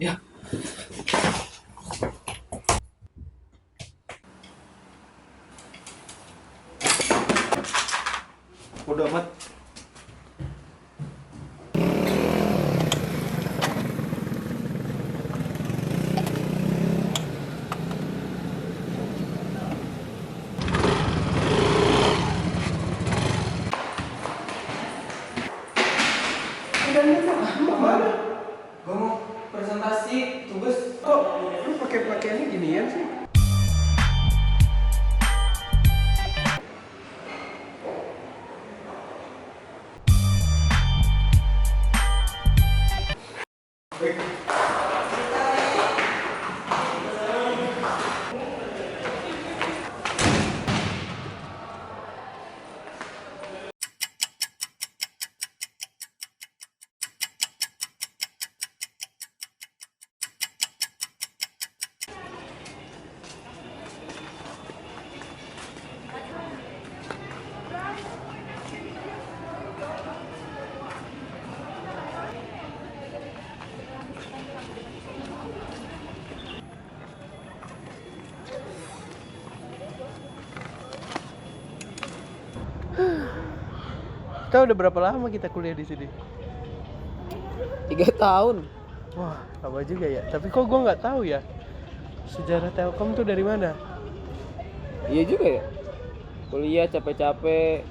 Ya, Udah amat. gue mau presentasi tugas. Kok lu pakai pakaiannya ginian sih? Kita udah berapa lama kita kuliah di sini? 3 tahun. Wah, lama juga ya. Tapi kok gue nggak tahu ya sejarah Telkom tuh dari mana? Iya juga ya. Kuliah capek-capek,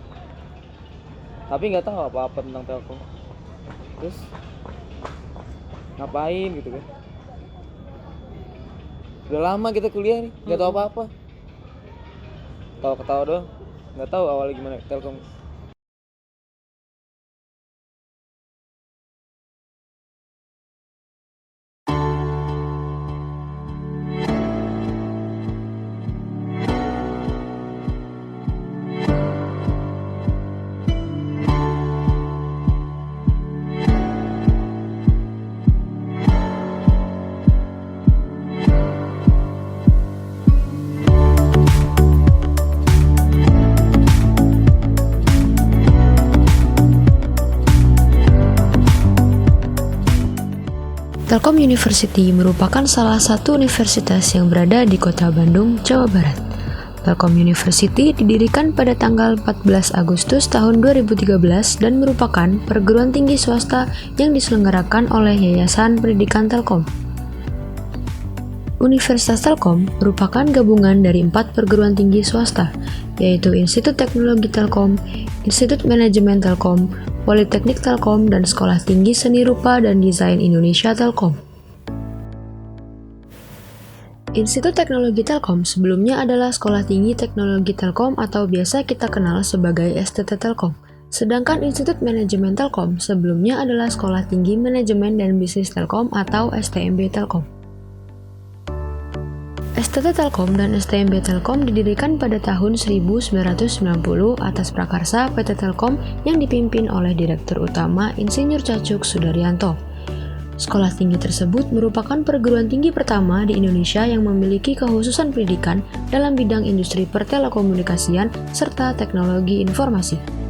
tapi nggak tahu apa-apa tentang Telkom. Terus ngapain gitu kan? Udah lama kita kuliah nih, nggak tahu apa-apa. Tahu ketawa doang, nggak tahu awalnya gimana Telkom. Telkom University merupakan salah satu universitas yang berada di Kota Bandung, Jawa Barat. Telkom University didirikan pada tanggal 14 Agustus tahun 2013 dan merupakan perguruan tinggi swasta yang diselenggarakan oleh Yayasan Pendidikan Telkom. Universitas Telkom merupakan gabungan dari 4 perguruan tinggi swasta, yaitu Institut Teknologi Telkom, Institut Manajemen Telkom, Politeknik Telkom, dan Sekolah Tinggi Seni Rupa dan Desain Indonesia Telkom. Institut Teknologi Telkom sebelumnya adalah Sekolah Tinggi Teknologi Telkom atau biasa kita kenal sebagai STT Telkom. Sedangkan Institut Manajemen Telkom sebelumnya adalah Sekolah Tinggi Manajemen dan Bisnis Telkom atau STMB Telkom. STT Telkom dan STMB Telkom didirikan pada tahun 1990 atas prakarsa PT Telkom yang dipimpin oleh Direktur Utama Insinyur Cacuk Sudaryanto. Sekolah tinggi tersebut merupakan perguruan tinggi pertama di Indonesia yang memiliki kekhususan pendidikan dalam bidang industri pertelekomunikasian serta teknologi informasi.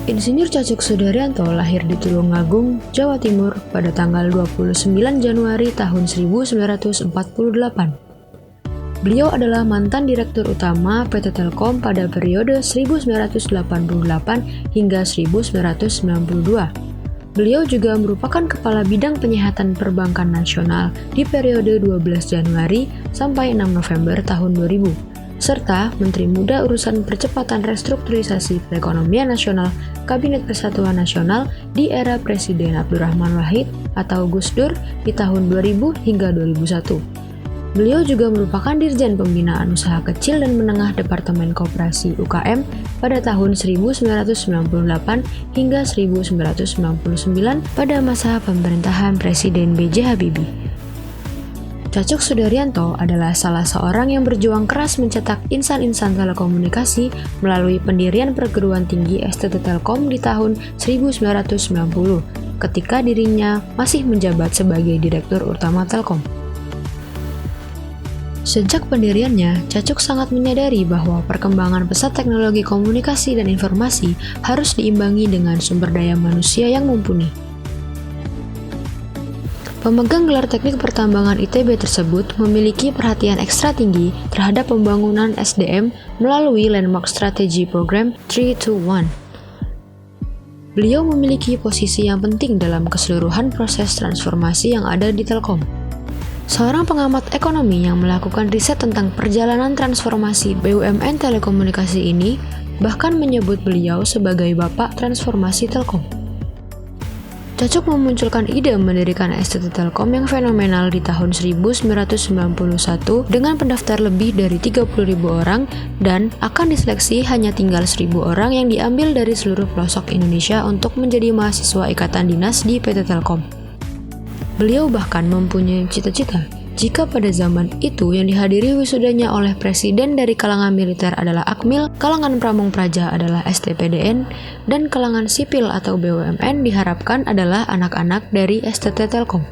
Insinyur Cacuk Sudaryanto lahir di Tulungagung, Jawa Timur pada tanggal 29 Januari tahun 1948. Beliau adalah mantan Direktur Utama PT Telkom pada periode 1988 hingga 1992. Beliau juga merupakan Kepala Bidang Penyihatan Perbankan Nasional di periode 12 Januari sampai 6 November tahun 2000. Serta Menteri Muda Urusan Percepatan Restrukturisasi Perekonomian Nasional Kabinet Persatuan Nasional di era Presiden Abdurrahman Wahid atau Gus Dur di tahun 2000 hingga 2001. Beliau juga merupakan Dirjen Pembinaan Usaha Kecil dan Menengah Departemen Koperasi UKM pada tahun 1998 hingga 1999 pada masa pemerintahan Presiden B.J. Habibie. Cacuk Sudaryanto adalah salah seorang yang berjuang keras mencetak insan-insan telekomunikasi melalui pendirian perguruan tinggi STT Telkom di tahun 1990 ketika dirinya masih menjabat sebagai Direktur Utama Telkom. Sejak pendiriannya, Cacuk sangat menyadari bahwa perkembangan pesat teknologi komunikasi dan informasi harus diimbangi dengan sumber daya manusia yang mumpuni. Pemegang gelar teknik pertambangan ITB tersebut memiliki perhatian ekstra tinggi terhadap pembangunan SDM melalui Landmark Strategy Program 321. Beliau memiliki posisi yang penting dalam keseluruhan proses transformasi yang ada di Telkom. Seorang pengamat ekonomi yang melakukan riset tentang perjalanan transformasi BUMN telekomunikasi ini bahkan menyebut beliau sebagai bapak transformasi Telkom. Cacuk memunculkan ide mendirikan STT Telkom yang fenomenal di tahun 1991 dengan pendaftar lebih dari 30.000 orang dan akan diseleksi hanya tinggal 1.000 orang yang diambil dari seluruh pelosok Indonesia untuk menjadi mahasiswa ikatan dinas di PT Telkom. Beliau bahkan mempunyai cita-cita jika pada zaman itu yang dihadiri wisudanya oleh presiden dari kalangan militer adalah Akmil, kalangan pramung praja adalah STPDN, dan kalangan sipil atau BUMN diharapkan adalah anak-anak dari STT Telkom.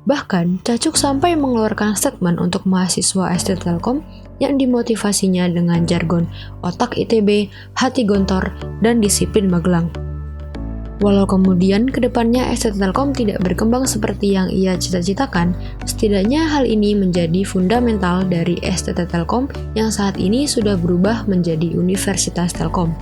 Bahkan, Cacuk sampai mengeluarkan statement untuk mahasiswa STT Telkom yang dimotivasinya dengan jargon otak ITB, hati gontor, dan disiplin Magelang. Walau kemudian kedepannya STT Telkom tidak berkembang seperti yang ia cita-citakan, setidaknya hal ini menjadi fundamental dari STT Telkom yang saat ini sudah berubah menjadi Universitas Telkom.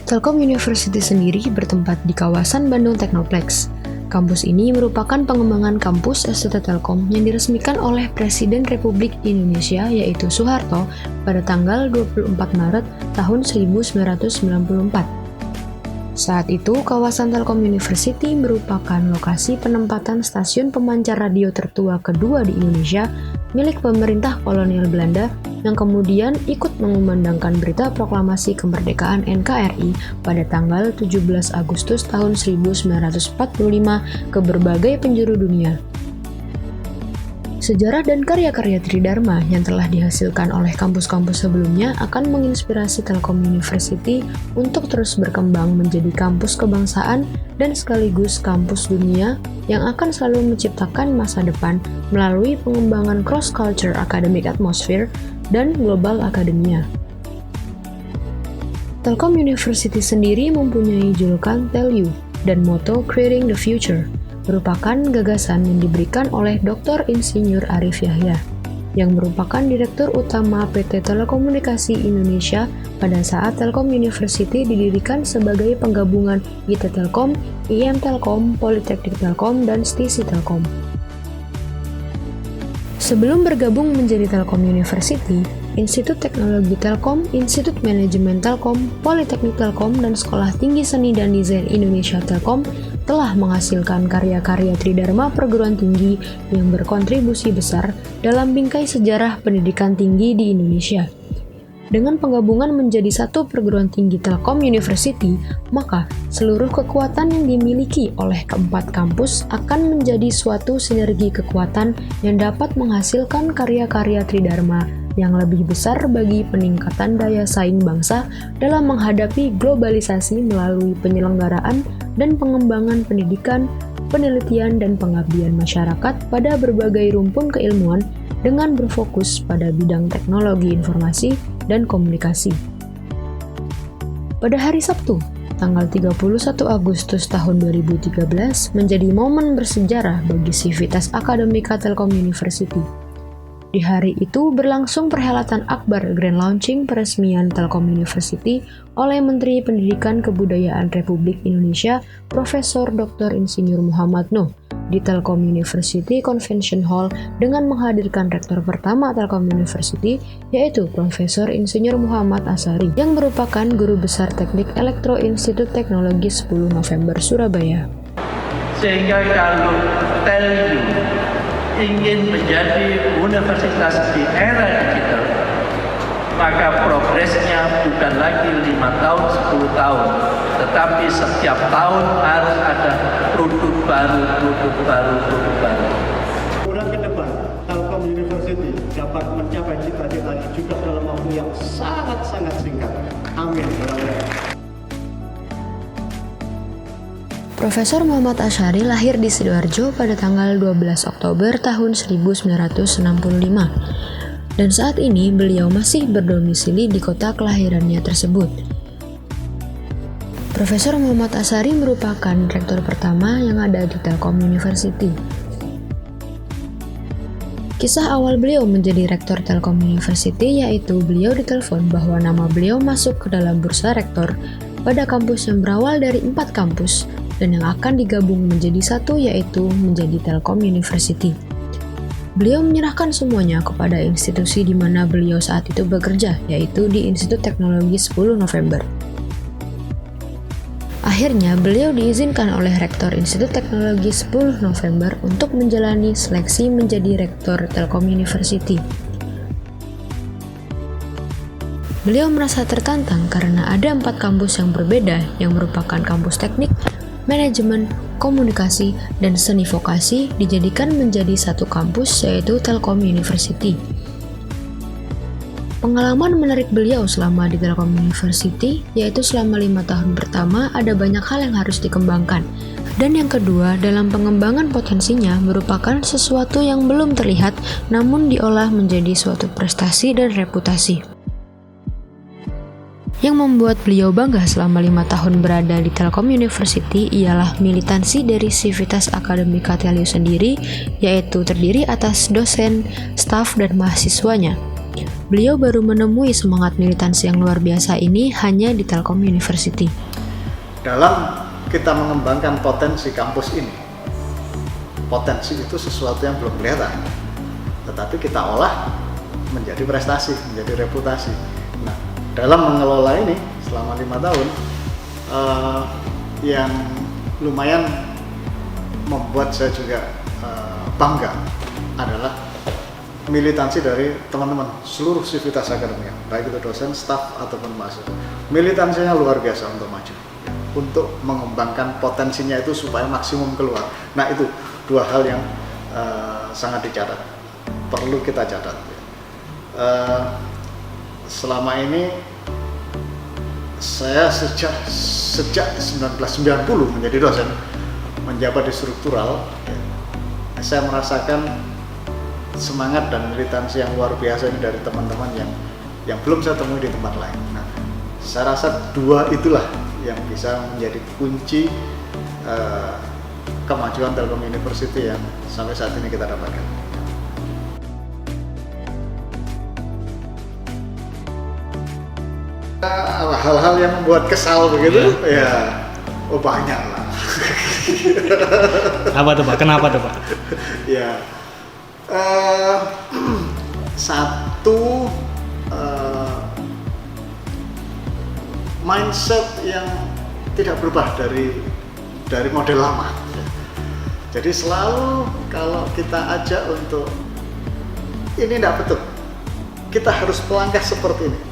Telkom University sendiri bertempat di kawasan Bandung Technoplex. Kampus ini merupakan pengembangan kampus STT Telkom yang diresmikan oleh Presiden Republik Indonesia yaitu Soeharto pada tanggal 24 Maret tahun 1994. Saat itu, kawasan Telkom University merupakan lokasi penempatan stasiun pemancar radio tertua kedua di Indonesia milik pemerintah kolonial Belanda yang kemudian ikut mengumandangkan berita proklamasi kemerdekaan NKRI pada tanggal 17 Agustus tahun 1945 ke berbagai penjuru dunia. Sejarah dan karya-karya Tridharma yang telah dihasilkan oleh kampus-kampus sebelumnya akan menginspirasi Telkom University untuk terus berkembang menjadi kampus kebangsaan dan sekaligus kampus dunia yang akan selalu menciptakan masa depan melalui pengembangan cross-culture academic atmosphere dan global akademia. Telkom University sendiri mempunyai julukan TELU dan moto Creating the Future, merupakan gagasan yang diberikan oleh Dr. Insinyur Arif Yahya, yang merupakan Direktur Utama PT Telekomunikasi Indonesia pada saat Telkom University didirikan sebagai penggabungan IT Telkom, IM Telkom, Politeknik Telkom, dan STISI Telkom. Sebelum bergabung menjadi Telkom University, Institut Teknologi Telkom, Institut Manajemen Telkom, Politeknik Telkom, dan Sekolah Tinggi Seni dan Desain Indonesia Telkom telah menghasilkan karya-karya Tridharma perguruan tinggi yang berkontribusi besar dalam bingkai sejarah pendidikan tinggi di Indonesia. Dengan penggabungan menjadi satu perguruan tinggi Telkom University, maka seluruh kekuatan yang dimiliki oleh keempat kampus akan menjadi suatu sinergi kekuatan yang dapat menghasilkan karya-karya Tridharma yang lebih besar bagi peningkatan daya saing bangsa dalam menghadapi globalisasi melalui penyelenggaraan dan pengembangan pendidikan, penelitian, dan pengabdian masyarakat pada berbagai rumpun keilmuan dengan berfokus pada bidang teknologi informasi dan komunikasi. Pada hari Sabtu, tanggal 31 Agustus tahun 2013 menjadi momen bersejarah bagi Sivitas Akademika Telkom University. Di hari itu berlangsung perhelatan akbar Grand Launching peresmian Telkom University oleh Menteri Pendidikan Kebudayaan Republik Indonesia Profesor Dr. Insinyur Muhammad Nuh di Telkom University Convention Hall dengan menghadirkan rektor pertama Telkom University yaitu Profesor Insinyur Muhammad Asari yang merupakan guru besar Teknik Elektro Institut Teknologi 10 November Surabaya. Sehingga kalau TELU ingin menjadi universitas di era digital, maka progresnya bukan lagi 5 tahun, 10 tahun, tetapi setiap tahun harus ada produk baru. Kemudian ke depan, Telkom University dapat mencapai cita-citanya juga dalam waktu yang sangat-sangat singkat. Amin. Profesor Muhammad Asy'ari lahir di Sidoarjo pada tanggal 12 Oktober tahun 1965. Dan saat ini beliau masih berdomisili di kota kelahirannya tersebut. Profesor Muhammad Asy'ari merupakan rektor pertama yang ada di Telkom University. Kisah awal beliau menjadi rektor Telkom University yaitu beliau ditelepon bahwa nama beliau masuk ke dalam bursa rektor pada kampus yang berawal dari 4 kampus dan yang akan digabung menjadi satu yaitu menjadi Telkom University. Beliau menyerahkan semuanya kepada institusi di mana beliau saat itu bekerja, yaitu di Institut Teknologi 10 November. Akhirnya, beliau diizinkan oleh Rektor Institut Teknologi 10 November untuk menjalani seleksi menjadi Rektor Telkom University. Beliau merasa tertantang karena ada 4 kampus yang berbeda yang merupakan kampus teknik, manajemen, komunikasi, dan seni vokasi dijadikan menjadi satu kampus yaitu Telkom University. Pengalaman menarik beliau selama di Telkom University yaitu selama 5 tahun pertama ada banyak hal yang harus dikembangkan. Dan yang kedua, dalam pengembangan potensinya merupakan sesuatu yang belum terlihat namun diolah menjadi suatu prestasi dan reputasi. Yang membuat beliau bangga selama 5 tahun berada di Telkom University ialah militansi dari Sivitas Akademika Telyu sendiri, yaitu terdiri atas dosen, staf, dan mahasiswanya. Beliau baru menemui semangat militansi yang luar biasa ini hanya di Telkom University. Dalam kita mengembangkan potensi kampus ini, potensi itu sesuatu yang belum kelihatan, tetapi kita olah menjadi prestasi, menjadi reputasi. Nah, dalam mengelola ini selama 5 tahun yang lumayan membuat saya juga bangga adalah militansi dari teman-teman seluruh Sivitas Akademika, baik itu dosen, staf ataupun mahasiswa. Militansinya luar biasa untuk maju, untuk mengembangkan potensinya itu supaya maksimum keluar. Nah, itu 2 hal yang sangat dicatat, perlu kita catat. Selama ini saya sejak 1990 menjadi dosen, menjabat di struktural, saya merasakan semangat dan militansi yang luar biasa ini dari teman-teman yang belum saya temui di tempat lain. Nah, saya rasa 2 itulah yang bisa menjadi kunci kemajuan Telkom University yang sampai saat ini kita dapatkan. Hal-hal yang membuat kesal begitu, ya, banyak lah. Apa tuh Pak? Kenapa tuh Pak? Ya, satu mindset yang tidak berubah dari model lama. Jadi selalu kalau kita ajak untuk ini tidak betul, kita harus melangkah seperti ini.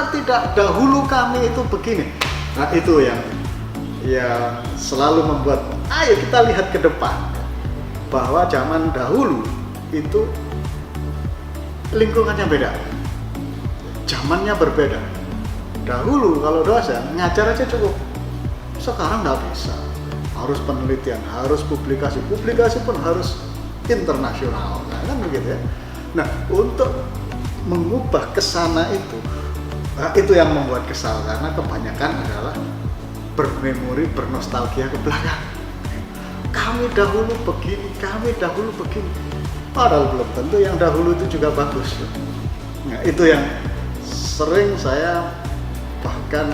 Tidak, dahulu kami itu begini. Nah, itu yang selalu membuat ayo kita lihat ke depan bahwa zaman dahulu itu lingkungannya beda, zamannya berbeda. Dahulu kalau dosen ngajar aja cukup, sekarang nggak bisa, harus penelitian, harus publikasi pun harus internasional, nah, kan begitu ya. Nah, untuk mengubah kesana itu yang membuat kesal karena kebanyakan adalah bermemori, bernostalgia ke belakang. Kami dahulu begini, padahal belum tentu yang dahulu itu juga bagus. Nah, itu yang sering saya bahkan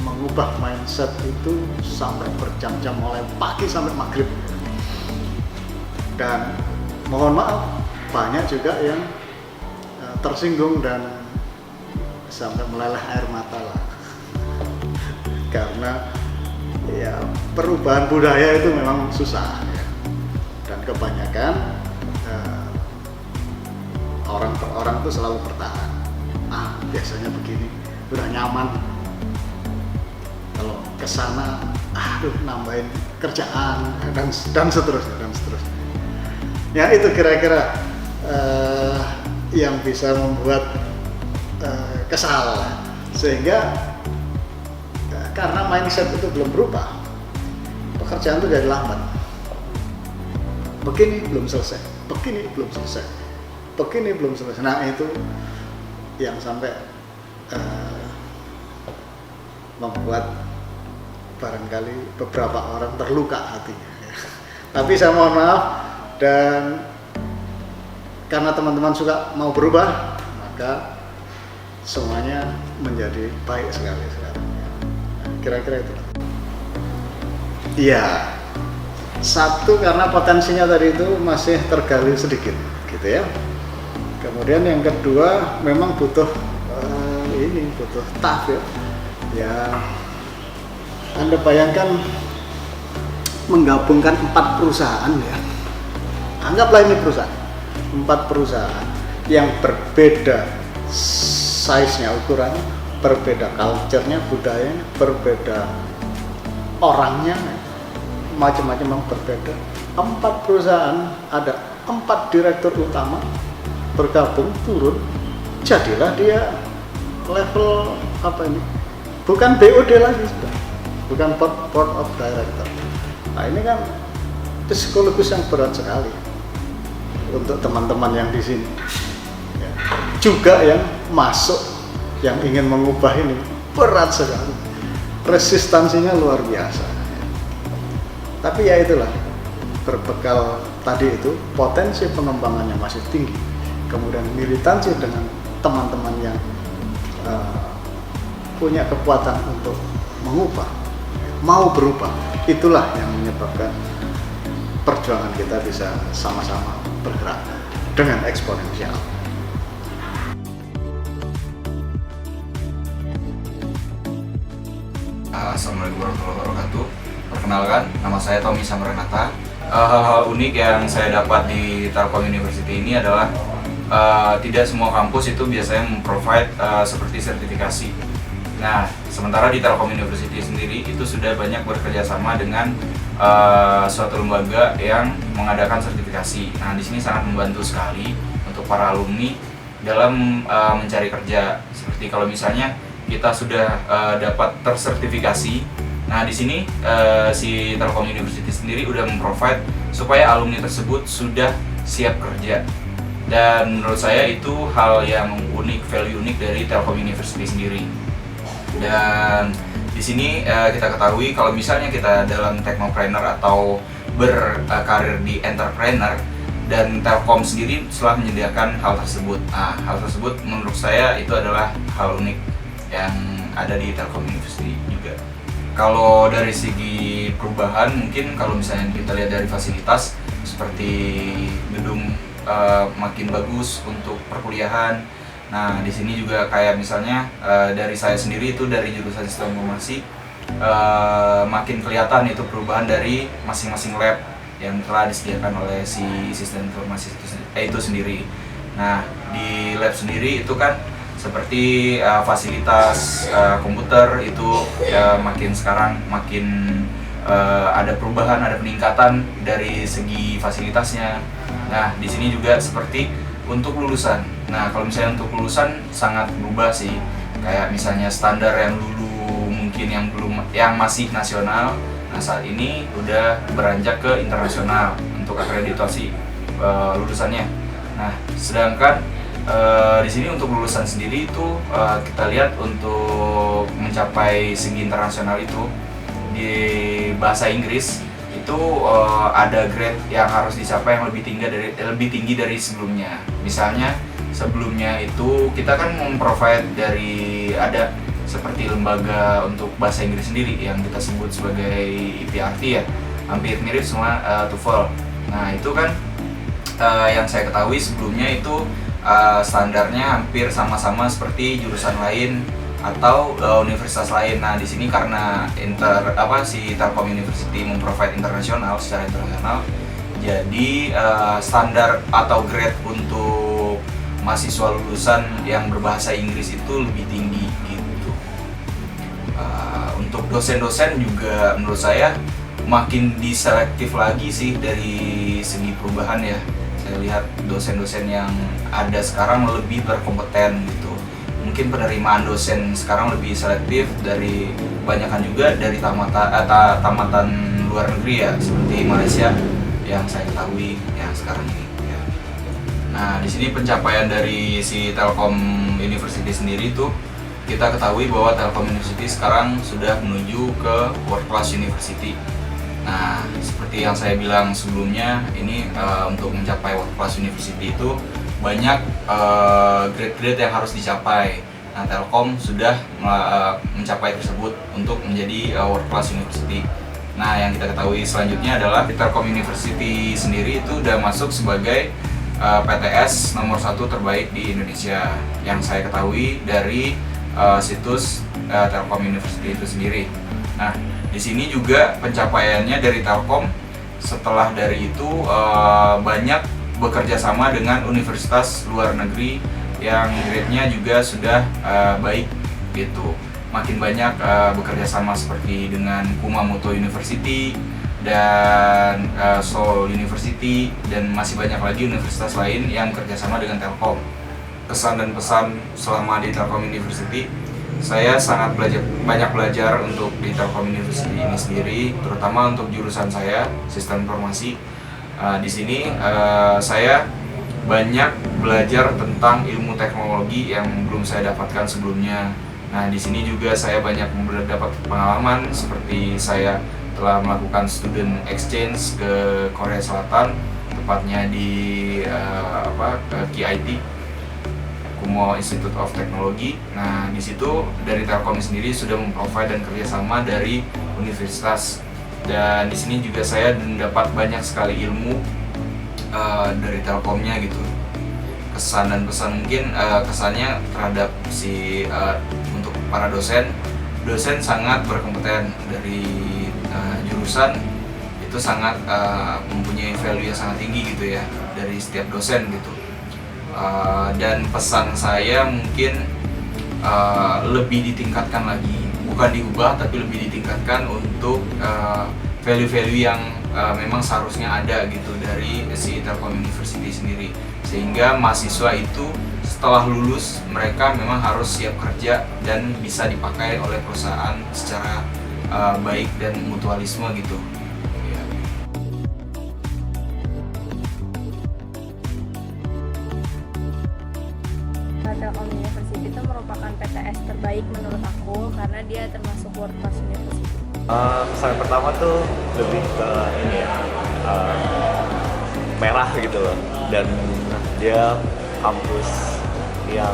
mengubah mindset itu sampai berjam-jam mulai pagi sampai maghrib. Dan mohon maaf, banyak juga yang tersinggung dan sampai meleleh air mata lah. Karena ya perubahan budaya itu memang susah ya. Dan kebanyakan orang itu selalu bertahan. Biasanya begini, udah nyaman. Kalau kesana, nambahin kerjaan dan seterusnya. Ya, itu kira-kira yang bisa membuat kesal, sehingga karena mindset itu belum berubah, pekerjaan itu jadi lambat. Begini belum selesai, begini belum selesai, begini belum selesai. Nah itu yang sampai membuat barangkali beberapa orang terluka hatinya. Tapi saya mohon maaf, dan karena teman-teman suka mau berubah, maka semuanya menjadi baik sekali sekarang. Kira-kira itu. Iya. Satu, karena potensinya tadi itu masih tergali sedikit, gitu ya. Kemudian yang kedua, memang butuh butuh tough ya. Ya, Anda bayangkan menggabungkan 4 perusahaan ya. Anggaplah ini perusahaan, 4 perusahaan yang berbeda size-nya, ukurannya, berbeda culture-nya, budayanya, berbeda orangnya, macam-macam yang berbeda. 4 perusahaan, ada 4 direktur utama bergabung, turun, jadilah dia level apa ini? Bukan BOD lagi sudah, bukan board of director. Nah ini kan psikologis yang berat sekali untuk teman-teman yang di sini. Ya. Juga yang masuk, yang ingin mengubah ini berat sekali, resistansinya luar biasa. Tapi ya itulah, berbekal tadi itu potensi pengembangannya masih tinggi, kemudian militansi dengan teman-teman yang punya kekuatan untuk mengubah, mau berubah, itulah yang menyebabkan perjuangan kita bisa sama-sama bergerak dengan eksponensial. Assalamualaikum warahmatullahi wabarakatuh. Perkenalkan, nama saya Tommy Samrenata. Hal-hal unik yang saya dapat di Telkom University ini adalah tidak semua kampus itu biasanya memprovide seperti sertifikasi. Nah, sementara di Telkom University sendiri itu sudah banyak bekerjasama dengan suatu lembaga yang mengadakan sertifikasi. Nah, di sini sangat membantu sekali untuk para alumni dalam mencari kerja. Seperti kalau misalnya kita sudah dapat tersertifikasi. Nah, di sini si Telkom University sendiri udah memprovide supaya alumni tersebut sudah siap kerja. Dan menurut saya itu hal yang unik, value unik dari Telkom University sendiri. Dan di sini kita ketahui kalau misalnya kita dalam technopreneur atau berkarir di entrepreneur, dan Telkom sendiri telah menyediakan hal tersebut. Nah, hal tersebut menurut saya itu adalah hal unik yang ada di Telkom University juga. Kalau dari segi perubahan, mungkin kalau misalnya kita lihat dari fasilitas seperti gedung makin bagus untuk perkuliahan. Nah, di sini juga kayak misalnya dari saya sendiri itu dari jurusan Sistem Informasi, makin kelihatan itu perubahan dari masing-masing lab yang telah disediakan oleh si Sistem Informasi itu sendiri. Nah, di lab sendiri itu kan seperti fasilitas komputer itu makin sekarang makin ada perubahan, ada peningkatan dari segi fasilitasnya. Nah, di sini juga seperti untuk lulusan. Nah, kalau misalnya untuk lulusan sangat berubah sih. Kayak misalnya standar yang dulu mungkin yang masih nasional, nah saat ini udah beranjak ke internasional untuk akreditasi lulusannya. Nah, sedangkan di sini untuk lulusan sendiri itu kita lihat untuk mencapai segi internasional itu di bahasa Inggris itu ada grade yang harus dicapai yang lebih tinggi dari sebelumnya. Misalnya sebelumnya itu kita kan memprovide dari ada seperti lembaga untuk bahasa Inggris sendiri yang kita sebut sebagai IPRT ya, hampir mirip semua TOEFL. Nah, itu kan yang saya ketahui sebelumnya itu standarnya hampir sama-sama seperti jurusan lain atau universitas lain. Nah, di sini karena si Telkom University memprovide internasional secara internasional, jadi standar atau grade untuk mahasiswa lulusan yang berbahasa Inggris itu lebih tinggi gitu. Untuk dosen-dosen juga menurut saya makin diselektif lagi sih dari segi perubahan ya. Saya lihat dosen-dosen yang ada sekarang lebih berkompeten gitu. mungkin penerimaan dosen sekarang lebih selektif, dari kebanyakan juga dari tamatan luar negeri ya, seperti Malaysia yang saya ketahui yang sekarang ini ya. Nah, di sini pencapaian dari si Telkom University sendiri itu kita ketahui bahwa Telkom University sekarang sudah menuju ke World Class University. Nah, seperti yang saya bilang sebelumnya, ini untuk mencapai World Class University itu banyak grade-grade yang harus dicapai. Nah, Telkom sudah mencapai tersebut untuk menjadi World Class University. Nah, yang kita ketahui selanjutnya adalah Telkom University sendiri itu udah masuk sebagai PTS nomor 1 terbaik di Indonesia yang saya ketahui dari situs Telkom University itu sendiri. Nah, di sini juga pencapaiannya dari Telkom setelah dari itu banyak bekerja sama dengan universitas luar negeri yang grade-nya juga sudah baik gitu. Makin banyak bekerja sama seperti dengan Kumamoto University dan Seoul University, dan masih banyak lagi universitas lain yang kerjasama dengan Telkom. Kesan dan pesan selama di Telkom University, saya sangat banyak belajar untuk di Telkom University ini sendiri, terutama untuk jurusan saya, Sistem Informasi. Di sini saya banyak belajar tentang ilmu teknologi yang belum saya dapatkan sebelumnya. Nah, di sini juga saya banyak mendapat pengalaman, seperti saya telah melakukan student exchange ke Korea Selatan, tepatnya di KIT, Kumo Institute of Technology. Nah, di situ dari Telkom sendiri sudah memprovide dan kerjasama dari universitas, dan di sini juga saya mendapat banyak sekali ilmu dari Telkomnya gitu. Kesan dan pesan mungkin kesannya terhadap untuk para dosen sangat berkompeten, dari jurusan itu sangat mempunyai value yang sangat tinggi gitu ya dari setiap dosen gitu. Dan pesan saya mungkin lebih ditingkatkan lagi, bukan diubah tapi lebih ditingkatkan untuk value-value yang memang seharusnya ada gitu dari si Telkom University sendiri, sehingga mahasiswa itu setelah lulus mereka memang harus siap kerja dan bisa dipakai oleh perusahaan secara baik dan mutualisme gitu. Telkom University itu merupakan PTS terbaik menurut aku karena dia termasuk World Class University. Kesan pertama tuh lebih ke ini ya, merah gitu loh, dan dia kampus yang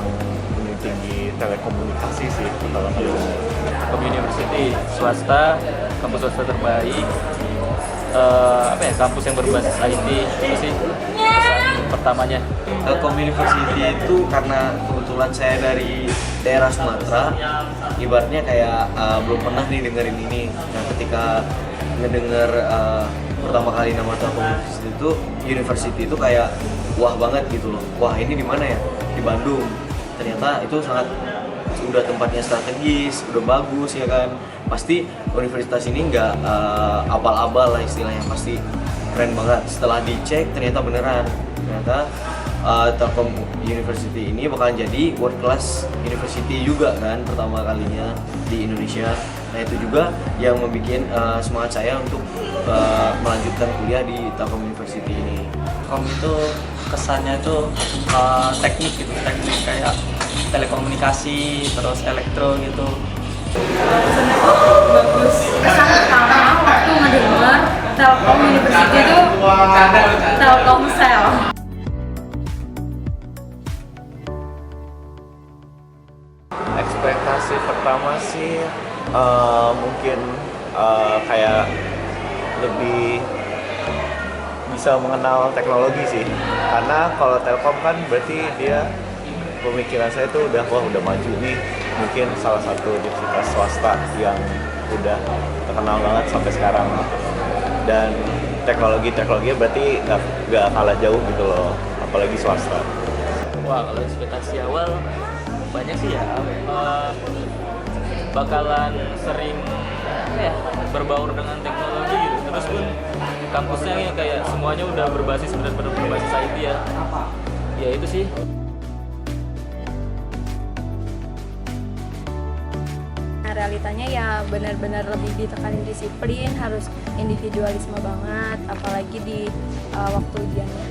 menjunjung tinggi telekomunikasi sih pertama kali. Telkom University swasta, kampus swasta terbaik, kampus yang berbasis IT, itu sih pesan pertamanya. Telkom University itu karena kebetulan saya dari daerah Sumatera, ibaratnya kayak belum pernah nih dengerin ini. Nah, ketika ngedenger pertama kali nama Telkom University itu kayak wah banget gitu loh. Wah, ini di mana ya? Di Bandung. Ternyata itu udah tempatnya strategis, udah bagus ya kan. Pasti universitas ini nggak abal-abal lah istilahnya, pasti keren banget. Setelah dicek ternyata beneran. Ternyata Telkom University ini bakalan jadi World Class University juga kan, pertama kalinya di Indonesia. Nah, itu juga yang membuat semangat saya untuk melanjutkan kuliah di Telkom University ini. Telkom itu kesannya itu teknik gitu, teknik kayak telekomunikasi, terus elektro gitu. Kesannya tuh bagus. Kesan pertama waktu ngedenger Telkom University itu Telkomsel. Ekspektasi pertama sih mungkin kayak lebih bisa mengenal teknologi sih, karena kalau Telkom kan berarti dia, pemikiran saya tuh udah maju nih, mungkin salah satu universitas swasta yang udah terkenal banget sampai sekarang, dan teknologinya berarti nggak kalah jauh gitu loh, apalagi swasta. Wah, kalau ekspektasi awal banyak sih ya, bakalan sering berbaur dengan teknologi gitu. Terus pun kampusnya ya kayak semuanya udah berbasis benar-benar berbasis IT ya. Ya itu sih. realitanya ya benar-benar lebih ditekanin disiplin, harus individualisme banget, apalagi di waktu ujiannya.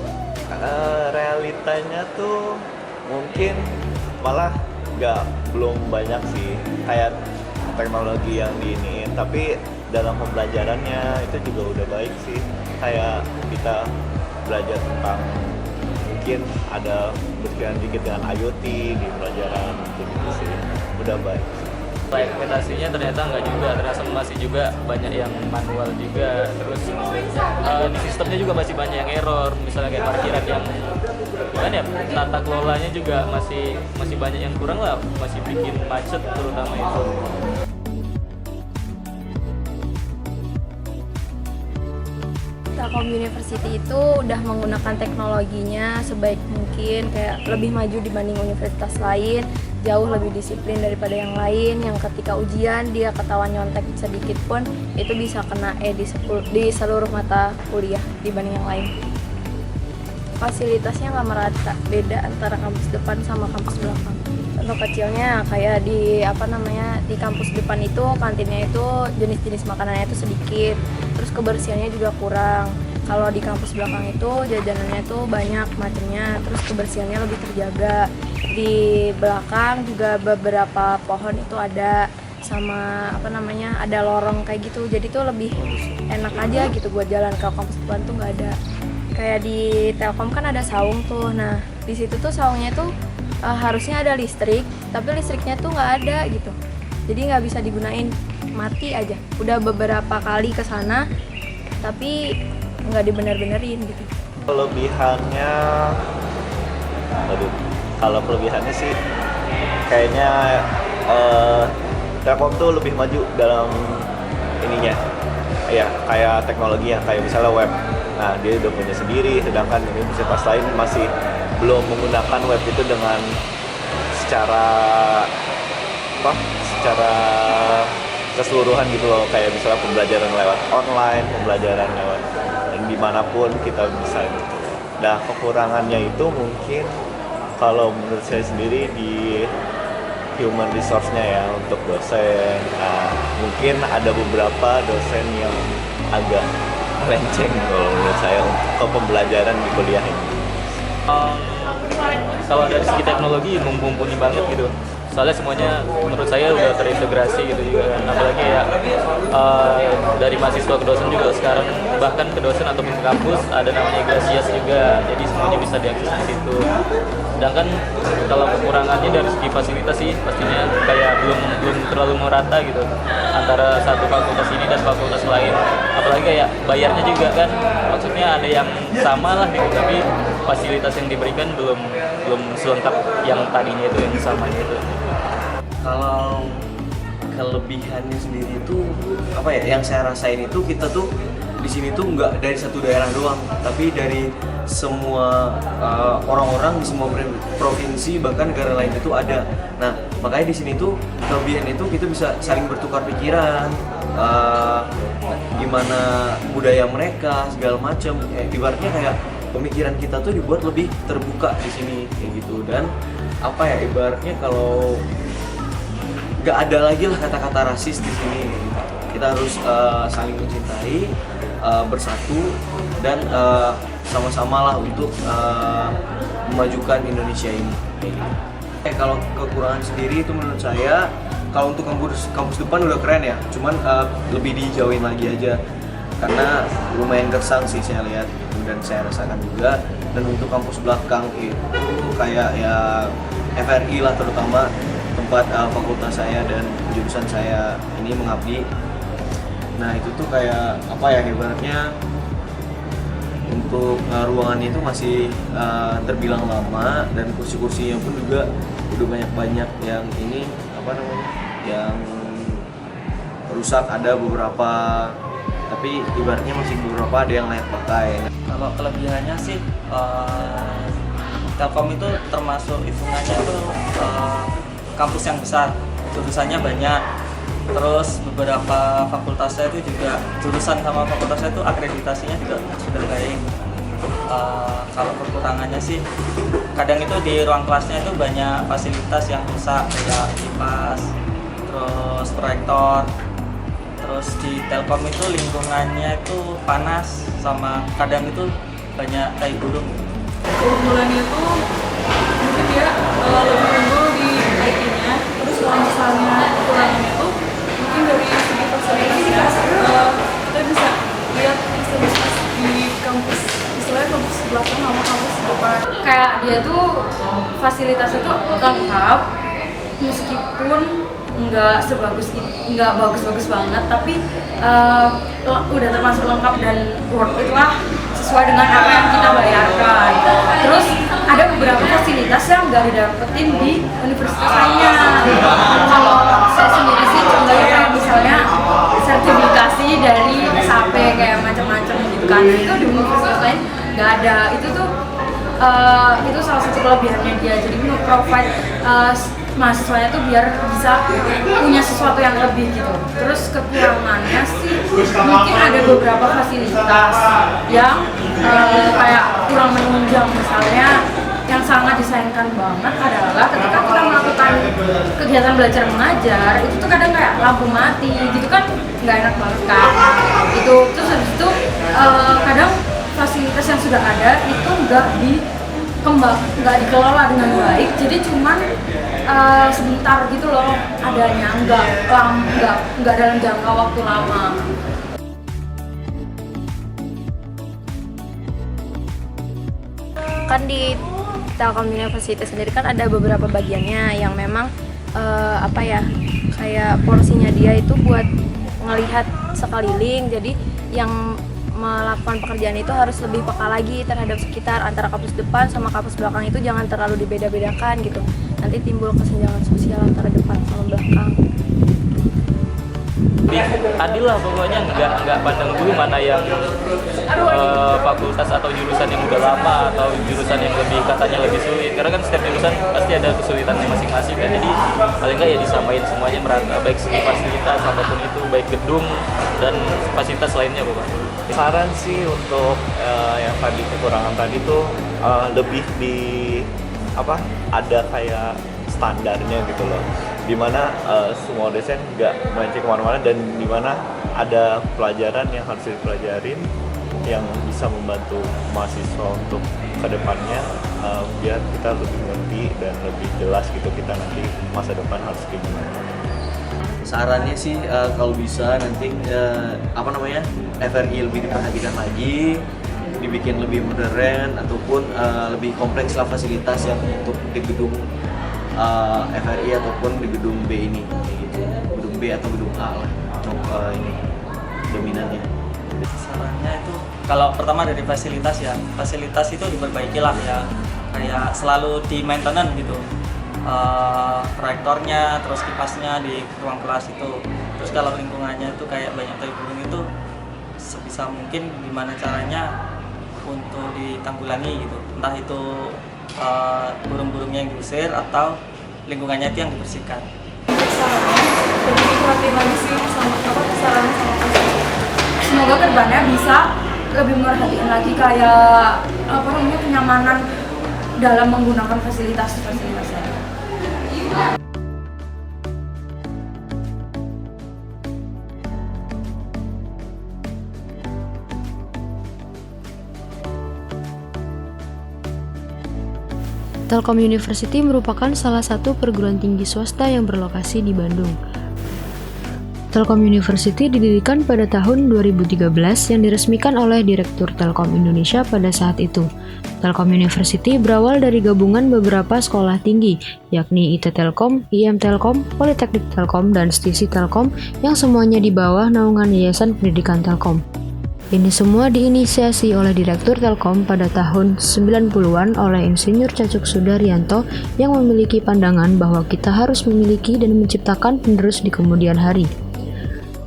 Realitanya tuh mungkin malah belum banyak sih kayak teknologi yang diiniin, tapi dalam pembelajarannya itu juga udah baik sih. Kayak kita belajar tentang mungkin ada berkaitan dikit dengan IoT di pelajaran gitu sih, udah baik. Implementasinya ternyata nggak juga, ternyata masih juga banyak yang manual juga, terus di sistemnya juga masih banyak yang error, misalnya kayak parkiran yang gimana ya, tata kelolanya juga masih banyak yang kurang lah, masih bikin macet terutama itu. Telkom University itu udah menggunakan teknologinya sebaik mungkin, kayak lebih maju dibanding universitas lain, jauh lebih disiplin daripada yang lain, yang ketika ujian dia ketahuan nyontek sedikit pun itu bisa kena di seluruh mata kuliah dibanding yang lain. Fasilitasnya nggak merata, beda antara kampus depan sama kampus belakang. Contoh kecilnya kayak di kampus depan itu kantinnya itu jenis-jenis makanannya itu sedikit, terus kebersihannya juga kurang. Kalau di kampus belakang itu jajanannya itu banyak macamnya, terus kebersihannya lebih terjaga. Di belakang juga beberapa pohon itu ada, sama ada lorong kayak gitu, jadi tuh lebih enak aja gitu buat jalan. Ke kampus depan tuh nggak ada. Kayak di Telkom kan ada saung tuh, nah di situ tuh saungnya tuh harusnya ada listrik, tapi listriknya tuh nggak ada gitu, jadi nggak bisa digunain, mati aja. Udah beberapa kali kesana tapi nggak dibener-benerin gitu. Kelebihannya, kalau kelebihannya sih kayaknya Telkom tuh lebih maju dalam ininya, ya kayak teknologinya, kayak misalnya web. Nah dia udah punya sendiri, sedangkan universitas lain masih belum menggunakan web itu dengan secara keseluruhan gitu loh, kayak misalnya pembelajaran lewat online, pembelajaran lewat dan dimanapun kita bisa gitu. Nah kekurangannya itu mungkin kalau menurut saya sendiri di human resource-nya ya, untuk dosen. Nah mungkin ada beberapa dosen yang agak melenceng kalau menurut saya ke pembelajaran di kuliah ini. Kalau dari segi teknologi mumpuni banget gitu, soalnya semuanya menurut saya udah terintegrasi gitu juga kan. Apalagi ya dari mahasiswa ke dosen juga sekarang, bahkan ke dosen atau ke kampus ada namanya Iglesias juga, jadi semuanya bisa diakses di situ. Sedangkan kalau kekurangannya dari segi fasilitas sih pastinya kayak belum terlalu merata gitu antara satu fakultas ini dan fakultas lain. Apalagi kayak bayarnya juga kan, maksudnya ada yang sama lah gitu, tapi fasilitas yang diberikan belum selengkap yang tadinya itu, yang samanya itu. Kalau kelebihannya sendiri itu apa ya, yang saya rasain itu kita tuh di sini tuh nggak dari satu daerah doang, tapi dari semua orang-orang di semua provinsi, bahkan negara lain itu ada. Nah makanya di sini tuh kelebihan itu kita bisa saling bertukar pikiran, gimana budaya mereka segala macam. Ibaratnya kayak pemikiran kita tuh dibuat lebih terbuka di sini kayak gitu. Dan apa ya, ibaratnya kalau nggak ada lagi lah kata-kata rasis di sini. Kita harus saling mencintai, bersatu, dan sama-sama lah untuk memajukan Indonesia ini. Kalau kekurangan sendiri itu menurut saya, kalau untuk kampus depan udah keren ya, cuman lebih dijauhin lagi aja karena lumayan gersang sih saya lihat gitu, dan saya rasakan juga. Dan untuk kampus belakang itu kayak ya FRI lah, terutama tempat fakultas saya dan jurusan saya ini mengabdi. Nah itu tuh kayak apa ya, ibaratnya untuk ruangannya itu masih terbilang lama, dan kursi-kursinya pun juga udah banyak yang ini yang rusak, ada beberapa, tapi ibaratnya masih beberapa ada yang layak pakai. Kalau kelebihannya sih Telkom itu termasuk hitungannya tuh kampus yang besar, jurusannya banyak. Terus beberapa fakultasnya itu juga, jurusan sama fakultasnya itu akreditasinya juga sudah baik. Kalau kekurangannya sih kadang itu di ruang kelasnya itu banyak fasilitas yang rusak, kayak kipas, terus proyektor. Terus di Telkom itu lingkungannya itu panas sama kadang itu banyak tai burung. Keunggulannya itu mungkin dia lebih unggul di IT-nya. Terus kalau misalnya kekurangannya itu mungkin dari segi fasilitas kita bisa lihat fasilitas di kampus, istilahnya kampus belakang sama kampus depan. Kayak dia tuh fasilitasnya tuh lengkap meskipun nggak bagus-bagus banget, tapi udah termasuk lengkap dan worth it lah, sesuai dengan apa yang kita bayarkan. Terus ada beberapa fasilitas yang nggak didapetin di universitas lainnya. Kalau saya sendiri sih contohnya kayak misalnya sertifikasi dari SAP kayak macam-macam gitu kan, itu di universitas lain nggak ada. Itu salah satu kelebihannya dia, jadi nge-provide mahasiswanya tuh biar bisa punya sesuatu yang lebih gitu. Terus kekurangannya sih mungkin ada beberapa fasilitas yang kayak kurang menunjang. Misalnya yang sangat disayangkan banget adalah ketika kita melakukan kegiatan belajar mengajar itu tuh kadang kayak lampu mati gitu kan, nggak enak banget kan itu. Terus habis itu kadang fasilitas yang sudah ada itu nggak dikelola dengan baik, jadi cuman sebentar gitu loh adanya, nggak dalam jangka waktu lama. Kan di Telkom University sendiri kan ada beberapa bagiannya yang memang kayak porsinya dia itu buat ngelihat sekeliling, jadi yang melakukan pekerjaan itu harus lebih peka lagi terhadap sekitar, antara kampus depan sama kampus belakang itu jangan terlalu dibeda-bedakan gitu, nanti timbul kesenjangan sosial antara depan sama belakang. Adil lah pokoknya, nggak pandang dulu mana yang fakultas atau jurusan yang udah lama atau jurusan yang katanya lebih sulit, karena kan setiap jurusan pasti ada kesulitannya masing-masing kan, jadi paling nggak ya disamain semuanya merata, baik segi fasilitas apapun itu, baik gedung dan fasilitas lainnya Bapak. Saran sih untuk yang tadi kekurangan tadi tuh lebih ada kayak standarnya gitu loh, dimana semua dosen nggak melenceng kemana-mana, dan dimana ada pelajaran yang harus dipelajarin yang bisa membantu mahasiswa untuk kedepannya, biar kita lebih ngerti dan lebih jelas gitu kita nanti masa depan harus kayak gimana. Sarannya sih kalau bisa nanti FRI lebih diperhatikan lagi, dibikin lebih modern ataupun lebih kompleks lah fasilitas yang untuk di gedung FRI ataupun di gedung B ini, gitu. Gedung B atau gedung A lah untuk ini dominannya. Sarannya itu kalau pertama dari fasilitas ya, fasilitas itu diperbaiki lah ya, kayak selalu di maintenance gitu. Proyektornya, terus kipasnya di ruang kelas itu. Terus kalau lingkungannya itu kayak banyak tai burung itu, sebisa mungkin gimana caranya untuk ditanggulangi gitu. Entah itu burung-burungnya yang diusir atau lingkungannya itu yang dibersihkan. Lebih diperhatiin lagi sih sama sarannya sama fasilitas. Semoga kedepannya bisa lebih merhatiin lagi kayak kenyamanan dalam menggunakan fasilitas-fasilitasnya. Telkom University merupakan salah satu perguruan tinggi swasta yang berlokasi di Bandung. Telkom University didirikan pada tahun 2013 yang diresmikan oleh Direktur Telkom Indonesia pada saat itu. Telkom University berawal dari gabungan beberapa sekolah tinggi, yakni IT Telkom, IM Telkom, Politeknik Telkom, dan Stisi Telkom yang semuanya di bawah naungan Yayasan Pendidikan Telkom. Ini semua diinisiasi oleh Direktur Telkom pada tahun 90-an oleh Insinyur Cacuk Sudaryanto yang memiliki pandangan bahwa kita harus memiliki dan menciptakan penerus di kemudian hari.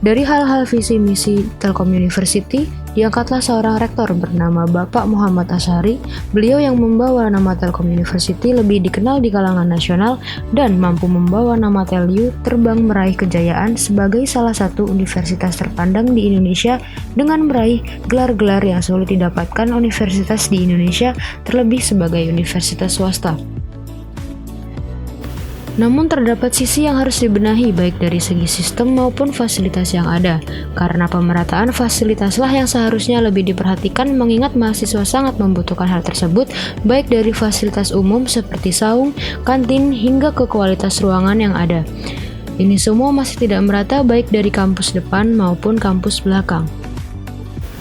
Dari hal-hal visi misi Telkom University, diangkatlah seorang rektor bernama Bapak Muhammad Asyari. Beliau yang membawa nama Telkom University lebih dikenal di kalangan nasional dan mampu membawa nama TELU terbang meraih kejayaan sebagai salah satu universitas terpandang di Indonesia dengan meraih gelar-gelar yang sulit didapatkan universitas di Indonesia, terlebih sebagai universitas swasta. Namun terdapat sisi yang harus dibenahi baik dari segi sistem maupun fasilitas yang ada, karena pemerataan fasilitaslah yang seharusnya lebih diperhatikan mengingat mahasiswa sangat membutuhkan hal tersebut baik dari fasilitas umum seperti saung, kantin, hingga ke kualitas ruangan yang ada. Ini semua masih tidak merata baik dari kampus depan maupun kampus belakang.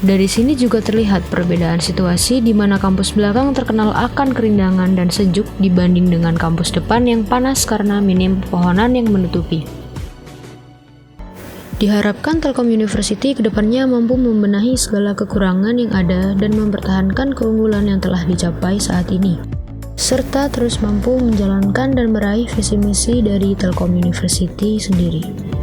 Dari sini juga terlihat perbedaan situasi di mana kampus belakang terkenal akan kerindangan dan sejuk dibanding dengan kampus depan yang panas karena minim pepohonan yang menutupi. Diharapkan Telkom University kedepannya mampu membenahi segala kekurangan yang ada dan mempertahankan keunggulan yang telah dicapai saat ini, serta terus mampu menjalankan dan meraih visi misi dari Telkom University sendiri.